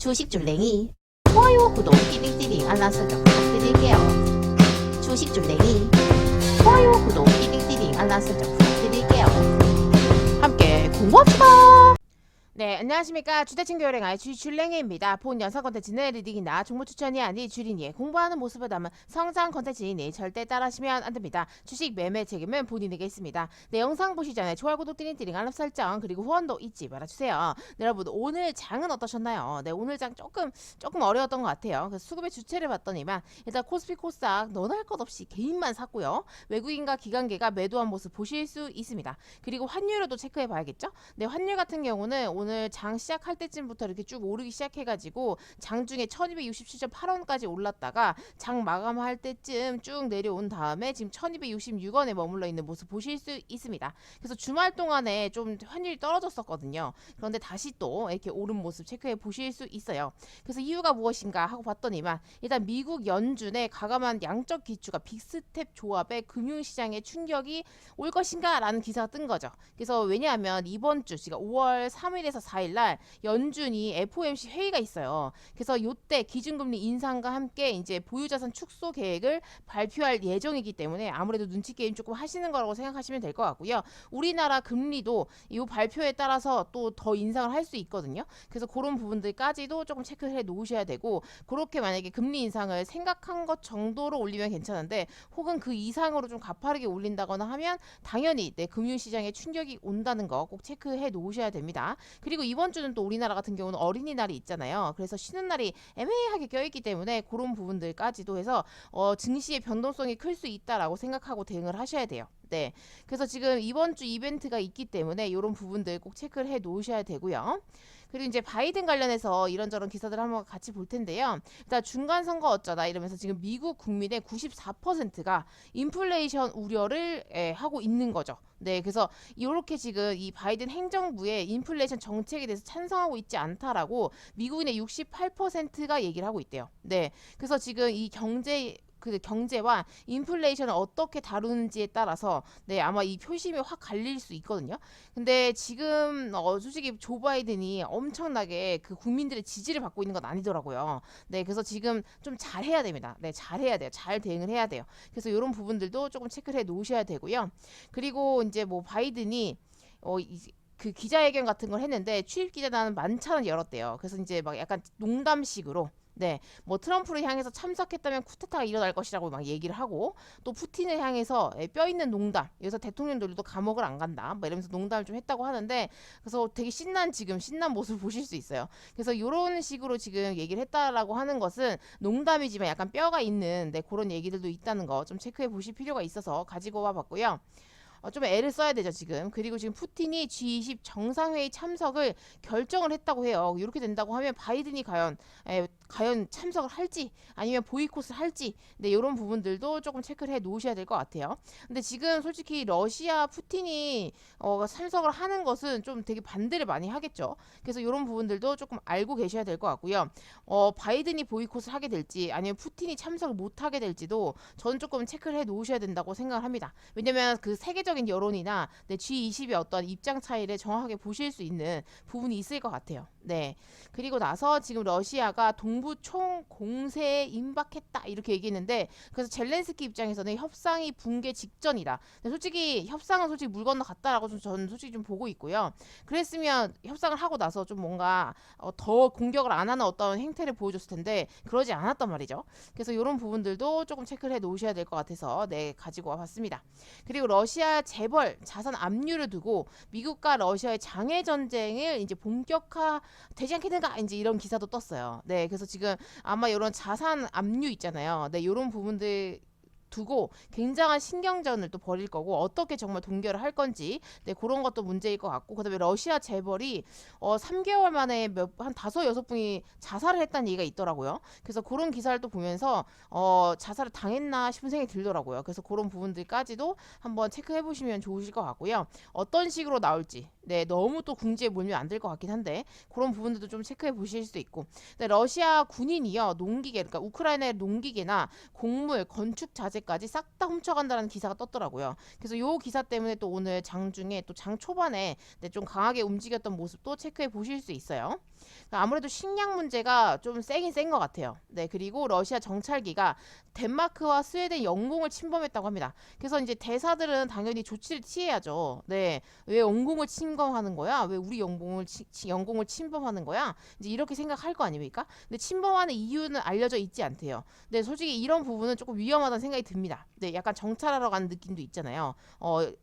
주식 줄랭이 좋아요, 구독, 띠링띠링 알람 설정 부탁드릴게요. 주식 줄랭이 좋아요, 구독, 띠링띠링 알람 설정 부탁드릴게요. 함께 공부합시다. 네, 안녕하십니까. 주대칭 교양의 주줄랭이입니다. 본 영상 컨텐츠는 리딩이나 종목 추천이 아닌 주린이의 공부하는 모습을 담은 성장 컨텐츠이니 절대 따라하시면 안 됩니다. 주식 매매 책임은 본인에게 있습니다. 네, 영상 보시기 전에 좋아요, 구독, 띠링띠링 알람 설정 그리고 후원도 잊지 말아주세요. 네, 여러분 오늘 장은 어떠셨나요? 네, 오늘 장 조금 어려웠던 것 같아요. 그래서 수급의 주체를 봤더니만 일단 코스피 코스닥 너나 할 것 없이 개인만 샀고요. 외국인과 기관계가 매도한 모습 보실 수 있습니다. 그리고 환율도 체크해 봐야겠죠? 네, 환율 같은 경우는 오늘 장 시작할 때쯤부터 이렇게 쭉 오르기 시작해가지고 장중에 1267.8원까지 올랐다가 장 마감할 때쯤 쭉 내려온 다음에 지금 1266원에 머물러 있는 모습 보실 수 있습니다. 그래서 주말 동안에 좀 환율이 떨어졌었거든요. 그런데 다시 또 이렇게 오른 모습 체크해 보실 수 있어요. 그래서 이유가 무엇인가 하고 봤더니만 일단 미국 연준의 가감한 양적 기축과 빅스텝 조합의 금융시장에 충격이 올 것인가 라는 기사가 뜬 거죠. 그래서 왜냐하면 이번 주 그러니까 5월 3일에서 4일날 연준이 FOMC 회의가 있어요. 그래서 이때 기준금리 인상과 함께 이제 보유자산 축소 계획을 발표할 예정이기 때문에 아무래도 눈치 게임 조금 하시는 거라고 생각하시면 될 것 같고요. 우리나라 금리도 이 발표에 따라서 또 더 인상을 할 수 있거든요. 그래서 그런 부분들까지도 조금 체크해 놓으셔야 되고, 그렇게 만약에 금리 인상을 생각한 것 정도로 올리면 괜찮은데 혹은 그 이상으로 좀 가파르게 올린다거나 하면 당연히 내 금융시장에 충격이 온다는 거 꼭 체크해 놓으셔야 됩니다. 그리고 이번 주는 또 우리나라 같은 경우는 어린이날이 있잖아요. 그래서 쉬는 날이 애매하게 껴있기 때문에 그런 부분들까지도 해서 증시의 변동성이 클 수 있다라고 생각하고 대응을 하셔야 돼요. 네, 그래서 지금 이번 주 이벤트가 있기 때문에 이런 부분들 꼭 체크를 해 놓으셔야 되고요. 그리고 이제 바이든 관련해서 이런저런 기사들 한번 같이 볼 텐데요. 일단 중간 선거 어쩌다 이러면서 지금 미국 국민의 94%가 인플레이션 우려를 하고 있는 거죠. 네, 그래서 이렇게 지금 이 바이든 행정부의 인플레이션 정책에 대해서 찬성하고 있지 않다라고 미국인의 68%가 얘기를 하고 있대요. 네, 그래서 지금 이 경제와 인플레이션을 어떻게 다루는지에 따라서 네, 아마 이 표심이 확 갈릴 수 있거든요. 근데 지금 솔직히 조 바이든이 엄청나게 그 국민들의 지지를 받고 있는 건 아니더라고요. 네, 그래서 지금 좀 잘해야 됩니다. 네, 잘해야 돼요. 잘 대응을 해야 돼요. 그래서 이런 부분들도 조금 체크를 해 놓으셔야 되고요. 그리고 이제 뭐 바이든이 그 기자회견 같은 걸 했는데 출입 기자단은 만찬을 열었대요. 그래서 이제 막 약간 농담식으로 네, 뭐 트럼프를 향해서 참석했다면 쿠데타가 일어날 것이라고 막 얘기를 하고, 또 푸틴을 향해서 뼈 있는 농담, 여기서 대통령들도 감옥을 안 간다, 뭐 이러면서 농담을 좀 했다고 하는데, 그래서 되게 신난 모습을 보실 수 있어요. 그래서 이런 식으로 지금 얘기를 했다라고 하는 것은 농담이지만 약간 뼈가 있는 네, 그런 얘기들도 있다는 거 좀 체크해 보실 필요가 있어서 가지고 와봤고요. 좀 애를 써야 되죠 지금. 그리고 지금 푸틴이 G20 정상회의 참석을 결정을 했다고 해요. 이렇게 된다고 하면 바이든이 과연 참석을 할지 아니면 보이콧을 할지 네, 이런 부분들도 조금 체크를 해 놓으셔야 될 것 같아요. 근데 지금 솔직히 러시아 푸틴이 참석을 하는 것은 좀 되게 반대를 많이 하겠죠. 그래서 이런 부분들도 조금 알고 계셔야 될 것 같고요. 바이든이 보이콧을 하게 될지 아니면 푸틴이 참석을 못 하게 될지도 저는 조금 체크를 해 놓으셔야 된다고 생각을 합니다. 왜냐면 그 세계적인 여론이나 G20의 어떤 입장 차이를 정확하게 보실 수 있는 부분이 있을 것 같아요. 네. 그리고 나서 지금 러시아가 동부 총 공세에 임박했다 이렇게 얘기했는데, 그래서 젤렌스키 입장에서는 협상이 붕괴 직전이다. 근데 솔직히 협상은 솔직히 물 건너갔다라고 저는 솔직히 좀 보고 있고요. 그랬으면 협상을 하고 나서 좀 뭔가 더 공격을 안 하는 어떤 행태를 보여줬을 텐데 그러지 않았단 말이죠. 그래서 이런 부분들도 조금 체크를 해 놓으셔야 될 것 같아서 네, 가지고 와봤습니다. 그리고 러시아 재벌 자산 압류를 두고 미국과 러시아의 장애 전쟁을 이제 본격화되지 않겠는가 이제 이런 기사도 떴어요. 네, 그래서 지금 아마 이런 자산 압류 있잖아요. 네, 이런 부분들 두고 굉장한 신경전을 또 벌일 거고, 어떻게 정말 동결을 할 건지 네, 그런 것도 문제일 것 같고, 그다음에 러시아 재벌이 3개월 만에 한 5-6분이 자살을 했다는 얘기가 있더라고요. 그래서 그런 기사를 또 보면서 자살을 당했나 싶은 생각이 들더라고요. 그래서 그런 부분들까지도 한번 체크해 보시면 좋으실 것 같고요. 어떤 식으로 나올지 네, 너무 또 궁지에 몰면 안 될 것 같긴 한데 그런 부분들도 좀 체크해 보실 수도 있고. 근데 러시아 군인이요, 농기계, 그러니까 우크라이나의 농기계나 곡물, 건축 자재까지 싹 다 훔쳐간다는 기사가 떴더라고요. 그래서 요 기사 때문에 또 오늘 장중에 또 장 초반에 네, 좀 강하게 움직였던 모습도 체크해 보실 수 있어요. 그러니까 아무래도 식량 문제가 좀 세긴 센 것 같아요. 네, 그리고 러시아 정찰기가 덴마크와 스웨덴 영공을 침범했다고 합니다. 그래서 이제 대사들은 당연히 조치를 취해야죠. 네, 왜 영공을 침범하는 거야? 왜 우리 영공을 침범하는 거야? 이제 이렇게 생각할 거 아닙니까? 근데 침범하는 이유는 알려져 있지 않대요. 네, 솔직히 이런 부분은 조금 위험하다는 생각이 듭니다. 네, 약간 정찰하러 가는 느낌도 있잖아요.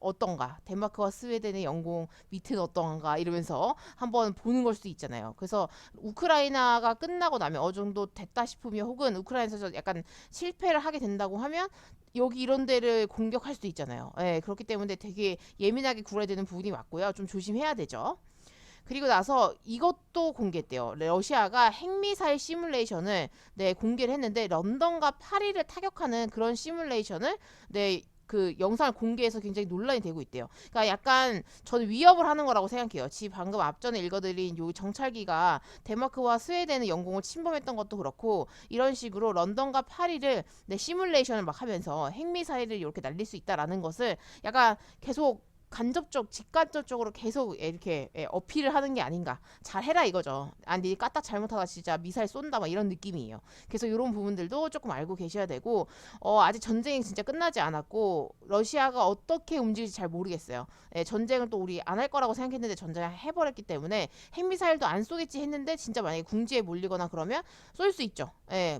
어떤가? 덴마크와 스웨덴의 영공 밑은 어떤가? 이러면서 한번 보는 걸 수도 있잖아요. 그래서 우크라이나가 끝나고 나면 어느 정도 됐다 싶으면 혹은 우크라이나에서 약간 실패를 하게 된다고 하면 여기 이런 데를 공격할 수도 있잖아요. 예, 그렇기 때문에 되게 예민하게 굴어야 되는 부분이 맞고요. 좀 조심해야 되죠. 그리고 나서 이것도 공개했대요. 러시아가 핵미사일 시뮬레이션을 네, 공개를 했는데 런던과 파리를 타격하는 그런 시뮬레이션을 네, 그 영상을 공개해서 굉장히 논란이 되고 있대요. 그러니까 약간 저는 위협을 하는 거라고 생각해요. 방금 앞전에 읽어드린 요 정찰기가 덴마크와 스웨덴의 영공을 침범했던 것도 그렇고 이런 식으로 런던과 파리를 네, 시뮬레이션을 막 하면서 핵미사일을 이렇게 날릴 수 있다라는 것을 약간 계속 직간접적으로 계속 이렇게 어필을 하는 게 아닌가. 잘해라 이거죠. 아니 까딱 잘못하다 진짜 미사일 쏜다 막 이런 느낌이에요. 그래서 이런 부분들도 조금 알고 계셔야 되고 아직 전쟁이 진짜 끝나지 않았고 러시아가 어떻게 움직일지 잘 모르겠어요. 전쟁을 또 우리 안 할 거라고 생각했는데 전쟁을 해버렸기 때문에 핵미사일도 안 쏘겠지 했는데 진짜 만약에 궁지에 몰리거나 그러면 쏠 수 있죠.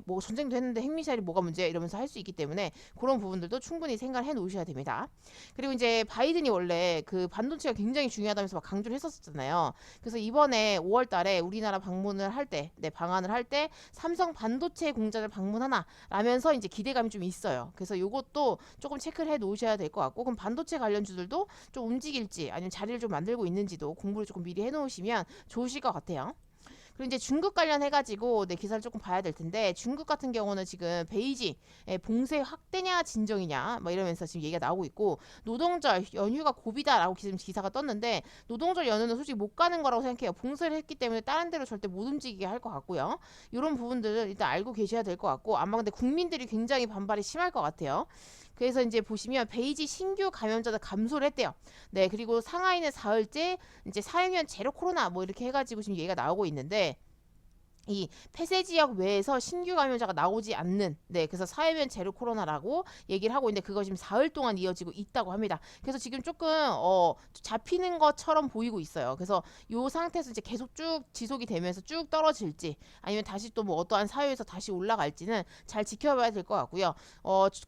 뭐 전쟁도 했는데 핵미사일이 뭐가 문제야 이러면서 할 수 있기 때문에 그런 부분들도 충분히 생각을 해 놓으셔야 됩니다. 그리고 이제 바이든이 원래 그 반도체가 굉장히 중요하다면서 막 강조를 했었잖아요. 그래서 이번에 5월 달에 우리나라 방문을 할 때, 네, 방한을 할 때 삼성 반도체 공장을 방문하나 라면서 이제 기대감이 좀 있어요. 그래서 요것도 조금 체크를 해 놓으셔야 될 것 같고, 그럼 반도체 관련주들도 좀 움직일지 아니면 자리를 좀 만들고 있는지도 공부를 조금 미리 해 놓으시면 좋으실 것 같아요. 그리고 이제 중국 관련해가지고 네, 기사를 조금 봐야 될 텐데 중국 같은 경우는 지금 베이징 봉쇄 확대냐 진정이냐 뭐 이러면서 지금 얘기가 나오고 있고 노동절 연휴가 고비다라고 지금 기사가 떴는데 노동절 연휴는 솔직히 못 가는 거라고 생각해요. 봉쇄를 했기 때문에 다른 데로 절대 못 움직이게 할 것 같고요. 이런 부분들을 일단 알고 계셔야 될 것 같고 아마 근데 국민들이 굉장히 반발이 심할 것 같아요. 그래서 이제 보시면 베이지 신규 감염자들 감소를 했대요. 네, 그리고 상하이는 사흘째 이제 사행연 제로 코로나 뭐 이렇게 해가지고 지금 얘기가 나오고 있는데 이 폐쇄 지역 외에서 신규 감염자가 나오지 않는 그래서 사회면 제로 코로나라고 얘기를 하고 있는데 그거 지금 사흘 동안 이어지고 있다고 합니다. 그래서 지금 조금 잡히는 것처럼 보이고 있어요. 그래서 이 상태에서 이제 계속 쭉 지속이 되면서 쭉 떨어질지 아니면 다시 또 뭐 어떠한 사회에서 다시 올라갈지는 잘 지켜봐야 될 것 같고요.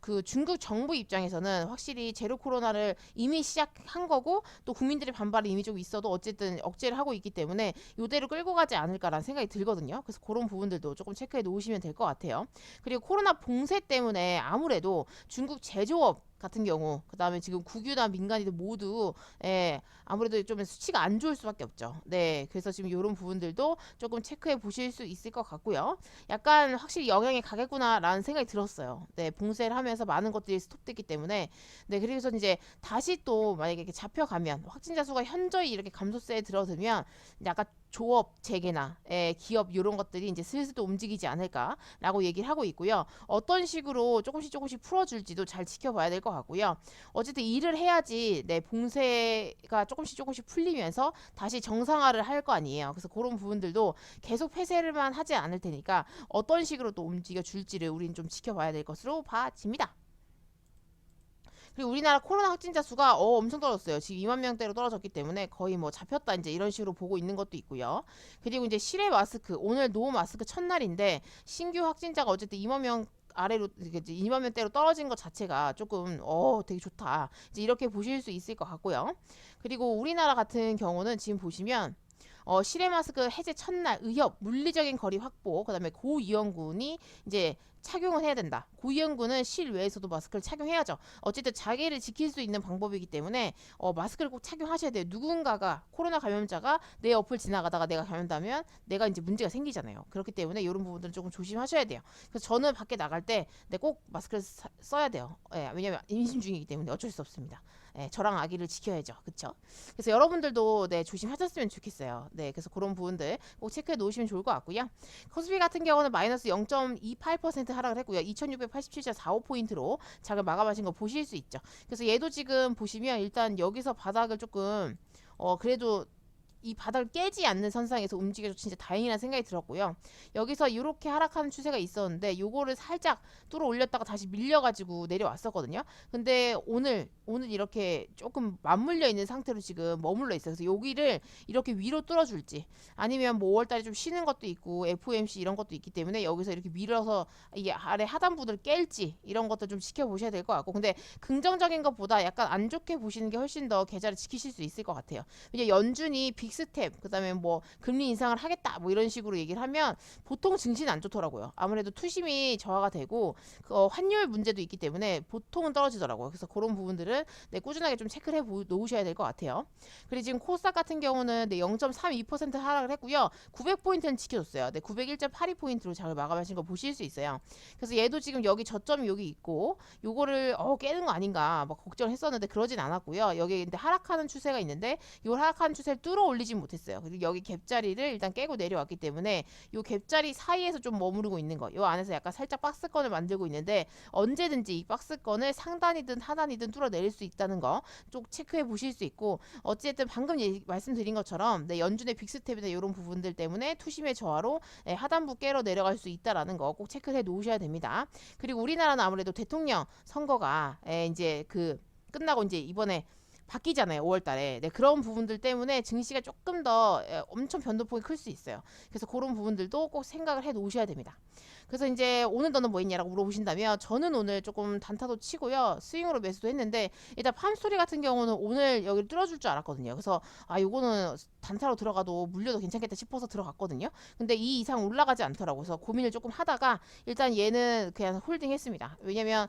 그 중국 정부 입장에서는 확실히 제로 코로나를 이미 시작한 거고 또 국민들의 반발이 이미 좀 있어도 어쨌든 억제를 하고 있기 때문에 이대로 끌고 가지 않을까라는 생각이 들거든요. 그래서 그런 부분들도 조금 체크해 놓으시면 될 것 같아요. 그리고 코로나 봉쇄 때문에 아무래도 중국 제조업 같은 경우 그다음에 지금 국유나 민간이들 모두 아무래도 좀 수치가 안 좋을 수밖에 없죠. 네, 그래서 지금 이런 부분들도 조금 체크해 보실 수 있을 것 같고요. 약간 확실히 영향이 가겠구나라는 생각이 들었어요. 네, 봉쇄를 하면서 많은 것들이 스톱됐기 때문에 네, 그래서 이제 다시 또 만약에 이렇게 잡혀가면 확진자 수가 현저히 이렇게 감소세에 들어들면 약간 조업 재개나 기업 이런 것들이 이제 슬슬 또 움직이지 않을까라고 얘기를 하고 있고요. 어떤 식으로 조금씩 풀어줄지도 잘 지켜봐야 될 것 같고요. 어쨌든 일을 해야지 봉쇄가 조금씩 풀리면서 다시 정상화를 할 거 아니에요. 그래서 그런 부분들도 계속 폐쇄를만 하지 않을 테니까 어떤 식으로 또 움직여 줄지를 우리는 좀 지켜봐야 될 것으로 봐집니다. 그리고 우리나라 코로나 확진자 수가 엄청 떨어졌어요. 지금 2만 명대로 떨어졌기 때문에 거의 뭐 잡혔다 이제 이런 식으로 보고 있는 것도 있고요. 그리고 이제 실외 마스크 오늘 노 마스크 첫날인데 신규 확진자가 어쨌든 2만 명 아래로 2만 명대로 떨어진 것 자체가 조금 되게 좋다. 이제 이렇게 보실 수 있을 것 같고요. 그리고 우리나라 같은 경우는 지금 보시면 실외 마스크 해제 첫날 의협 물리적인 거리 확보 그다음에 고위험군이 이제 착용을 해야 된다. 고위험군은 실외에서도 마스크를 착용해야죠. 어쨌든 자기를 지킬 수 있는 방법이기 때문에 마스크를 꼭 착용하셔야 돼요. 누군가가 코로나 감염자가 내 옆을 지나가다가 내가 감염되면 내가 이제 문제가 생기잖아요. 그렇기 때문에 이런 부분들은 조금 조심하셔야 돼요. 그래서 저는 밖에 나갈 때 꼭 마스크를 써야 돼요. 왜냐면 임신 중이기 때문에 어쩔 수 없습니다. 저랑 아기를 지켜야죠. 그쵸? 그래서 여러분들도 조심하셨으면 좋겠어요. 그래서 그런 부분들 꼭 체크해 놓으시면 좋을 것 같고요. 코스피 같은 경우는 마이너스 0.28% 하락을 했고요. 2687.45포인트로 장을 마감하신 거 보실 수 있죠. 그래서 얘도 지금 보시면 일단 여기서 바닥을 조금 그래도 이 바닥을 깨지 않는 선상에서 움직여서 진짜 다행이라는 생각이 들었고요. 여기서 이렇게 하락하는 추세가 있었는데 요거를 살짝 뚫어 올렸다가 다시 밀려가지고 내려왔었거든요. 근데 오늘 이렇게 조금 맞물려 있는 상태로 지금 머물러 있어요. 그래서 여기를 이렇게 위로 뚫어줄지 아니면 뭐 5월달에 좀 쉬는 것도 있고 FOMC 이런 것도 있기 때문에 여기서 이렇게 밀어서 이게 아래 하단부들 깰지 이런 것도 좀 지켜보셔야 될 것 같고, 근데 긍정적인 것보다 약간 안 좋게 보시는 게 훨씬 더 계좌를 지키실 수 있을 것 같아요. 이제 연준이 빅스텝 그다음에 뭐 금리 인상을 하겠다 뭐 이런 식으로 얘기를 하면 보통 증시는 안 좋더라고요. 아무래도 투심이 저하가 되고 환율 문제도 있기 때문에 보통은 떨어지더라고요. 그래서 그런 부분들은 네, 꾸준하게 좀 체크를 해 놓으셔야 될 것 같아요. 그리고 지금 코스닥 같은 경우는 네, 0.32% 하락을 했고요. 900포인트는 지켜줬어요. 네, 901.82포인트로 장을 마감하신 거 보실 수 있어요. 그래서 얘도 지금 여기 저점이 여기 있고 요거를 깨는 거 아닌가 막 걱정을 했었는데 그러진 않았고요. 여기 근데 하락하는 추세가 있는데 요 하락하는 추세를 뚫어 올리진 못했어요. 그리고 여기 갭자리를 일단 깨고 내려왔기 때문에 요 갭자리 사이에서 좀 머무르고 있는 거, 요 안에서 약간 살짝 박스권을 만들고 있는데 언제든지 이 박스권을 상단이든 하단이든 뚫어내릴 수 있다는 거 좀 체크해 보실 수 있고, 어쨌든 방금 말씀드린 것처럼 네, 연준의 빅스텝이나 이런 부분들 때문에 투심의 저하로 네, 하단부 깨러 내려갈 수 있다라는 거 꼭 체크해 놓으셔야 됩니다. 그리고 우리나라는 아무래도 대통령 선거가 이제 끝나고 이제 이번에 바뀌잖아요. 5월 달에. 네, 그런 부분들 때문에 증시가 조금 더 엄청 변동폭이 클 수 있어요. 그래서 그런 부분들도 꼭 생각을 해 놓으셔야 됩니다. 그래서 이제 오늘 너는 뭐 했냐라고 물어보신다면 저는 오늘 조금 단타도 치고요. 스윙으로 매수도 했는데 일단 팜스토리 같은 경우는 오늘 여기를 뚫어줄 줄 알았거든요. 그래서 요거는 단타로 들어가도 물려도 괜찮겠다 싶어서 들어갔거든요. 근데 이 이상 올라가지 않더라고요. 그래서 고민을 조금 하다가 일단 얘는 그냥 홀딩 했습니다. 왜냐면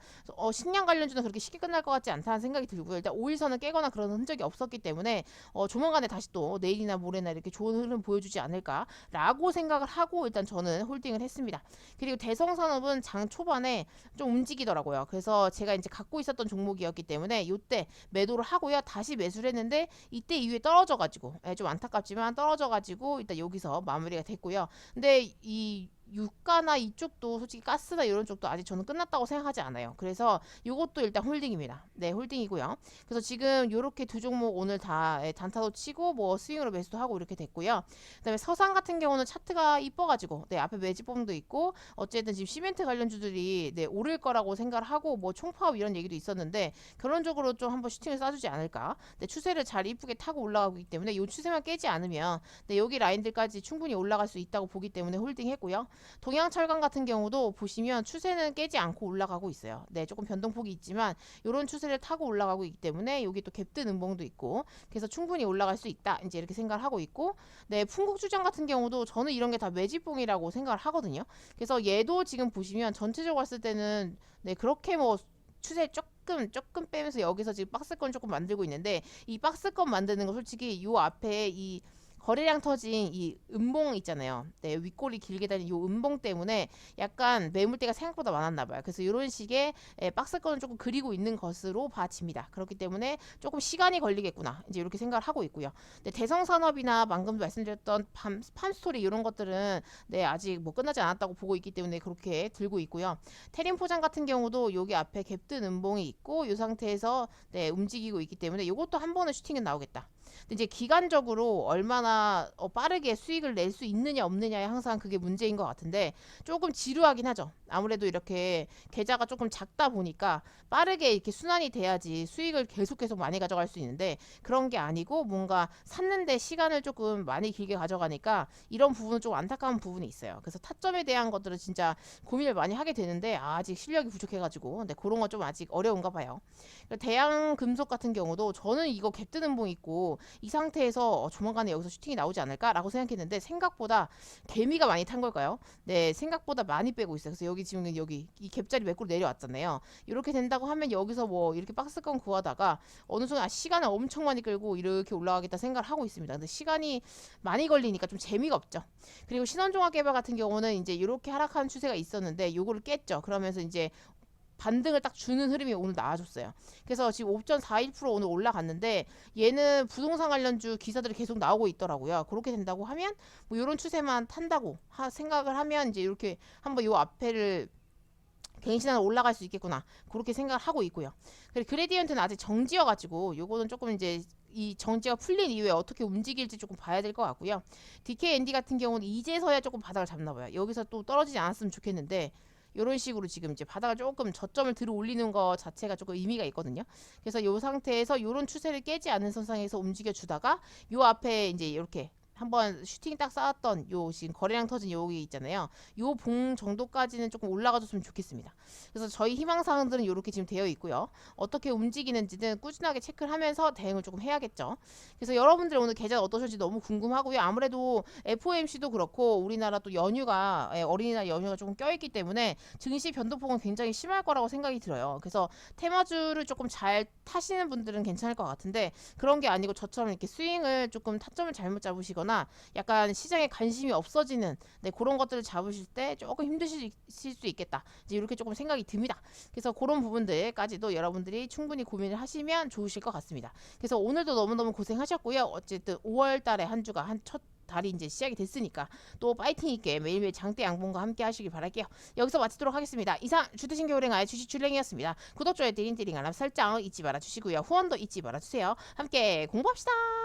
식량 관련주는 그렇게 쉽게 끝날 것 같지 않다는 생각이 들고요. 일단 5일선을 깨거나 그런 흔적이 없었기 때문에 조만간에 다시 또 내일이나 모레나 이렇게 좋은 흐름 보여주지 않을까라고 생각을 하고 일단 저는 홀딩을 했습니다. 그리고 대성산업은 장 초반에 좀 움직이더라고요. 그래서 제가 이제 갖고 있었던 종목이었기 때문에 이때 매도를 하고요. 다시 매수를 했는데 이때 이후에 떨어져가지고 좀 안타깝지만 떨어져가지고 일단 여기서 마무리가 됐고요. 근데 이 유가나 이쪽도 솔직히 가스나 이런 쪽도 아직 저는 끝났다고 생각하지 않아요. 그래서 이것도 일단 홀딩입니다. 네, 홀딩이고요. 그래서 지금 이렇게 두 종목 오늘 다 단타도 치고 뭐 스윙으로 매수도 하고 이렇게 됐고요. 그다음에 서산 같은 경우는 차트가 이뻐가지고 네, 앞에 매집봉도 있고 어쨌든 지금 시멘트 관련주들이 네, 오를 거라고 생각을 하고 뭐 총파업 이런 얘기도 있었는데 결론적으로 좀 한번 슈팅을 쏴주지 않을까. 네, 추세를 잘 이쁘게 타고 올라가고 있기 때문에 이 추세만 깨지 않으면 네, 여기 라인들까지 충분히 올라갈 수 있다고 보기 때문에 홀딩했고요. 동양철강 같은 경우도 보시면 추세는 깨지 않고 올라가고 있어요. 네, 조금 변동폭이 있지만 이런 추세를 타고 올라가고 있기 때문에 여기 또 갭뜬 음봉도 있고 그래서 충분히 올라갈 수 있다. 이제 이렇게 생각을 하고 있고, 네, 풍국주장 같은 경우도 저는 이런 게 다 매집봉이라고 생각을 하거든요. 그래서 얘도 지금 보시면 전체적으로 봤을 때는 네, 그렇게 뭐 추세 조금 빼면서 여기서 지금 박스권 조금 만들고 있는데 이 박스권 만드는 거 솔직히 요 앞에 이 거래량 터진 이 음봉 있잖아요. 네, 윗골이 길게 달린 이 음봉 때문에 약간 매물대가 생각보다 많았나 봐요. 그래서 이런 식의 박스권을 조금 그리고 있는 것으로 봐집니다. 그렇기 때문에 조금 시간이 걸리겠구나. 이제 이렇게 생각을 하고 있고요. 네, 대성산업이나 방금 말씀드렸던 팜스토리 이런 것들은 네, 아직 뭐 끝나지 않았다고 보고 있기 때문에 그렇게 들고 있고요. 테림포장 같은 경우도 여기 앞에 갭뜬 음봉이 있고 이 상태에서 네, 움직이고 있기 때문에 이것도 한 번은 슈팅은 나오겠다. 근데 이제 기간적으로 얼마나 빠르게 수익을 낼 수 있느냐 없느냐에 항상 그게 문제인 것 같은데 조금 지루하긴 하죠. 아무래도 이렇게 계좌가 조금 작다 보니까 빠르게 이렇게 순환이 돼야지 수익을 계속 많이 가져갈 수 있는데 그런 게 아니고 뭔가 샀는데 시간을 조금 많이 길게 가져가니까 이런 부분은 좀 안타까운 부분이 있어요. 그래서 타점에 대한 것들은 진짜 고민을 많이 하게 되는데 아직 실력이 부족해가지고 근데 그런 건 좀 아직 어려운가 봐요. 대양금속 같은 경우도 저는 이거 갭 뜨는 봉 있고 이 상태에서 조만간에 여기서 슈팅이 나오지 않을까라고 생각했는데 생각보다 개미가 많이 탄 걸까요? 네, 생각보다 많이 빼고 있어요. 그래서 여기 지금 여기 이 갭자리 몇 그루 내려왔잖아요. 이렇게 된다고 하면 여기서 뭐 이렇게 박스권 구하다가 어느 순간 시간을 엄청 많이 끌고 이렇게 올라가겠다 생각을 하고 있습니다. 근데 시간이 많이 걸리니까 좀 재미가 없죠. 그리고 신원종합개발 같은 경우는 이제 이렇게 하락하는 추세가 있었는데 요거를 깼죠. 그러면서 이제 반등을 딱 주는 흐름이 오늘 나와줬어요. 그래서 지금 5.41% 오늘 올라갔는데 얘는 부동산 관련주 기사들이 계속 나오고 있더라고요. 그렇게 된다고 하면 뭐 이런 추세만 탄다고 생각을 하면 이제 이렇게 한번 요 앞에를 갱신하는 올라갈 수 있겠구나 그렇게 생각을 하고 있고요. 그리고 그레디언트는 아직 정지여가지고 요거는 조금 이제 이 정지가 풀린 이후에 어떻게 움직일지 조금 봐야 될 것 같고요. DKND 같은 경우는 이제서야 조금 바닥을 잡나 봐요. 여기서 또 떨어지지 않았으면 좋겠는데 이런 식으로 지금 이제 바닥을 조금 저점을 들어 올리는 거 자체가 조금 의미가 있거든요. 그래서 이 상태에서 이런 추세를 깨지 않는 선상에서 움직여 주다가 요 앞에 이제 이렇게 한번 슈팅 딱 쌓았던 요 지금 거래량 터진 여기 있잖아요. 요 봉 정도까지는 조금 올라가줬으면 좋겠습니다. 그래서 저희 희망사항들은 이렇게 지금 되어 있고요. 어떻게 움직이는지는 꾸준하게 체크를 하면서 대응을 조금 해야겠죠. 그래서 여러분들 오늘 계좌 어떠실지 너무 궁금하고요. 아무래도 FOMC도 그렇고 우리나라 또 연휴가 어린이날 연휴가 조금 껴있기 때문에 증시 변동폭은 굉장히 심할 거라고 생각이 들어요. 그래서 테마주를 조금 잘 타시는 분들은 괜찮을 것 같은데 그런 게 아니고 저처럼 이렇게 스윙을 조금 타점을 잘못 잡으시거나 약간 시장에 관심이 없어지는 그런 것들을 잡으실 때 조금 힘드실 수 있겠다. 이제 이렇게 조금 생각이 듭니다. 그래서 그런 부분들까지도 여러분들이 충분히 고민을 하시면 좋으실 것 같습니다. 그래서 오늘도 너무너무 고생하셨고요. 어쨌든 5월 달에 한 주가 첫 달이 이제 시작이 됐으니까 또 파이팅 있게 매일매일 장대 양봉과 함께 하시길 바랄게요. 여기서 마치도록 하겠습니다. 이상 주대신 겨울행아의 주식 줄랭이었습니다. 구독, 좋아요, 띠링띠링 알람 설정 잊지 말아주시고요. 후원도 잊지 말아주세요. 함께 공부합시다.